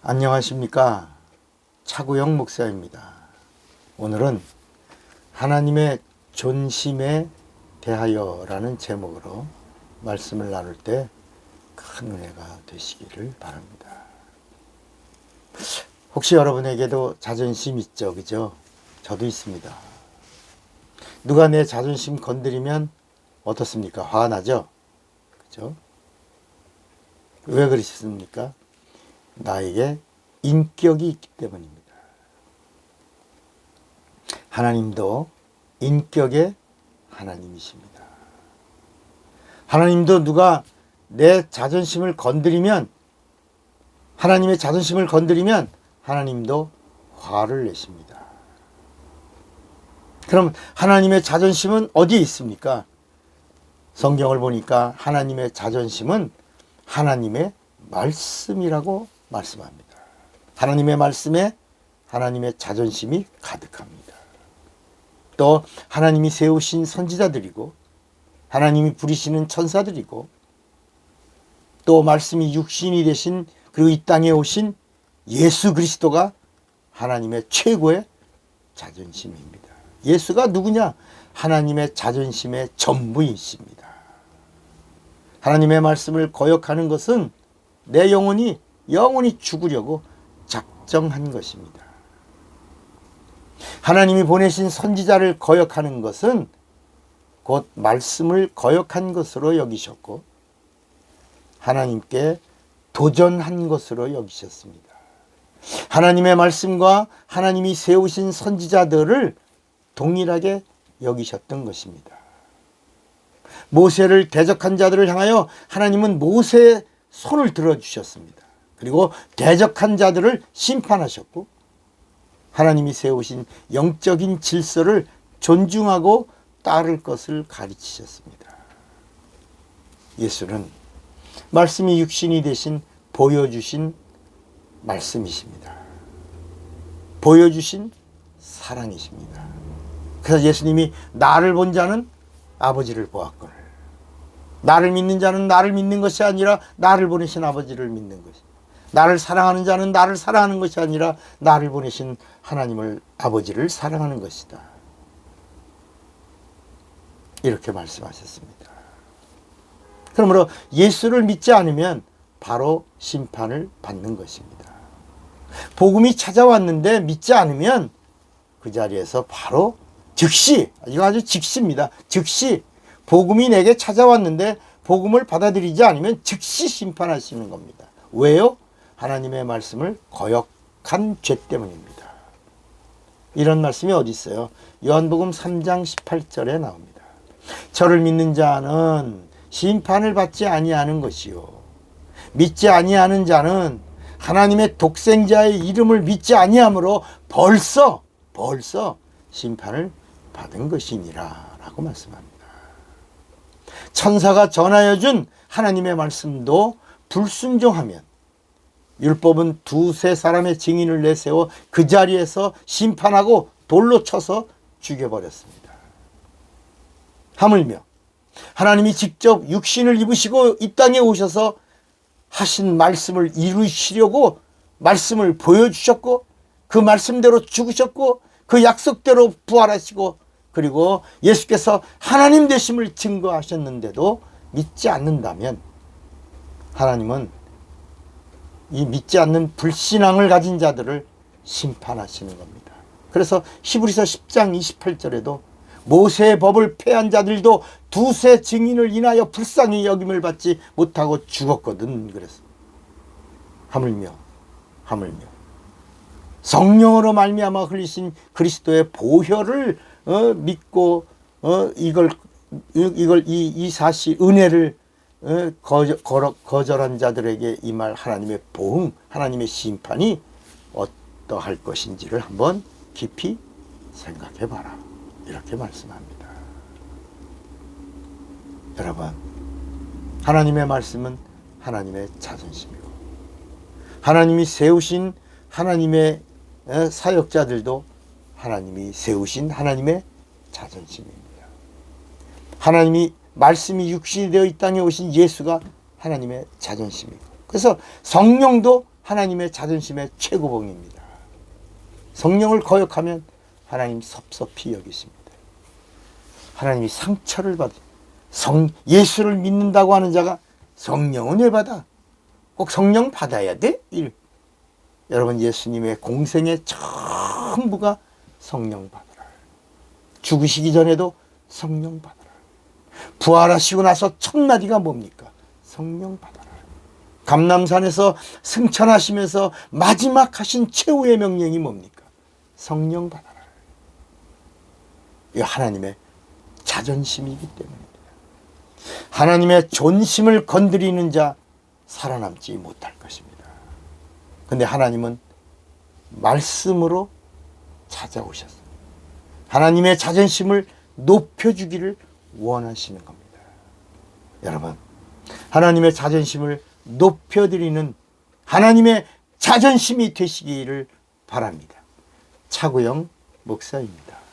안녕하십니까. 차구영 목사입니다. 오늘은 하나님의 존심에 대하여라는 제목으로 말씀을 나눌 때 큰 은혜가 되시기를 바랍니다. 혹시 여러분에게도 자존심 있죠? 그죠? 저도 있습니다. 누가 내 자존심 건드리면 어떻습니까? 화가 나죠? 그죠? 왜 그러십니까? 나에게 인격이 있기 때문입니다. 하나님도 인격의 하나님이십니다. 하나님도 누가 내 자존심을 건드리면, 하나님의 자존심을 건드리면 하나님도 화를 내십니다. 그럼 하나님의 자존심은 어디에 있습니까? 성경을 보니까 하나님의 자존심은 하나님의 말씀이라고 말씀합니다. 하나님의 말씀에 하나님의 자존심이 가득합니다. 또 하나님이 세우신 선지자들이고 하나님이 부리시는 천사들이고 또 말씀이 육신이 되신 그리고 이 땅에 오신 예수 그리스도가 하나님의 최고의 자존심입니다. 예수가 누구냐? 하나님의 자존심의 전부이십니다. 하나님의 말씀을 거역하는 것은 내 영혼이 영원히 죽으려고 작정한 것입니다. 하나님이 보내신 선지자를 거역하는 것은 곧 말씀을 거역한 것으로 여기셨고 하나님께 도전한 것으로 여기셨습니다. 하나님의 말씀과 하나님이 세우신 선지자들을 동일하게 여기셨던 것입니다. 모세를 대적한 자들을 향하여 하나님은 모세의 손을 들어주셨습니다. 그리고 대적한 자들을 심판하셨고 하나님이 세우신 영적인 질서를 존중하고 따를 것을 가르치셨습니다. 예수는 말씀이 육신이 되신 보여주신 말씀이십니다. 보여주신 사랑이십니다. 그래서 예수님이 나를 본 자는 아버지를 보았거늘 나를 믿는 자는 나를 믿는 것이 아니라 나를 보내신 아버지를 믿는 것이, 나를 사랑하는 자는 나를 사랑하는 것이 아니라 나를 보내신 하나님을 아버지를 사랑하는 것이다. 이렇게 말씀하셨습니다. 그러므로 예수를 믿지 않으면 바로 심판을 받는 것입니다. 복음이 찾아왔는데 믿지 않으면 그 자리에서 바로 즉시, 이거 아주 즉시입니다. 즉시 복음이 내게 찾아왔는데 복음을 받아들이지 않으면 즉시 심판하시는 겁니다. 왜요? 하나님의 말씀을 거역한 죄 때문입니다. 이런 말씀이 어디 있어요? 요한복음 3장 18절에 나옵니다. 저를 믿는 자는 심판을 받지 아니하는 것이요 믿지 아니하는 자는 하나님의 독생자의 이름을 믿지 아니하므로 벌써 심판을 받은 것이니라 라고 말씀합니다. 천사가 전하여 준 하나님의 말씀도 불순종하면 율법은 두세 사람의 증인을 내세워 그 자리에서 심판하고 돌로 쳐서 죽여버렸습니다. 하물며 하나님이 직접 육신을 입으시고 이 땅에 오셔서 하신 말씀을 이루시려고 말씀을 보여주셨고 그 말씀대로 죽으셨고 그 약속대로 부활하시고 그리고 예수께서 하나님 되심을 증거하셨는데도 믿지 않는다면 하나님은 이 믿지 않는 불신앙을 가진 자들을 심판하시는 겁니다. 그래서 히브리서 10장 28절에도 모세의 법을 폐한 자들도 두세 증인을 인하여 불쌍히 여김을 받지 못하고 죽었거든. 그래서 하물며 성령으로 말미암아 흘리신 그리스도의 보혈을 믿고 이 사실 은혜를 거절한 자들에게 임할 하나님의 보응, 하나님의 심판이 어떠할 것인지를 한번 깊이 생각해 봐라. 이렇게 말씀합니다. 여러분, 하나님의 말씀은 하나님의 자존심이고 하나님이 세우신 하나님의 사역자들도 하나님이 세우신 하나님의 자존심입니다. 하나님이 말씀이 육신이 되어 이 땅에 오신 예수가 하나님의 자존심이고 그래서 성령도 하나님의 자존심의 최고봉입니다. 성령을 거역하면 하나님 섭섭히 여기십니다. 하나님이 상처를 받은 예수를 믿는다고 하는 자가 성령은 왜 받아? 꼭 성령 받아야 돼? 여러분, 예수님의 공생의 전부가 성령 받으라. 죽으시기 전에도 성령 받으라. 부활하시고 나서 첫 마디가 뭡니까? 성령 받아라. 감람산에서 승천하시면서 마지막 하신 최후의 명령이 뭡니까? 성령 받아라. 이거 하나님의 자존심이기 때문입니다. 하나님의 존심을 건드리는 자 살아남지 못할 것입니다. 근데 하나님은 말씀으로 찾아오셨어요. 하나님의 자존심을 높여주기를 원하시는 겁니다. 여러분, 하나님의 자존심을 높여드리는 하나님의 자존심이 되시기를 바랍니다. 차구영 목사입니다.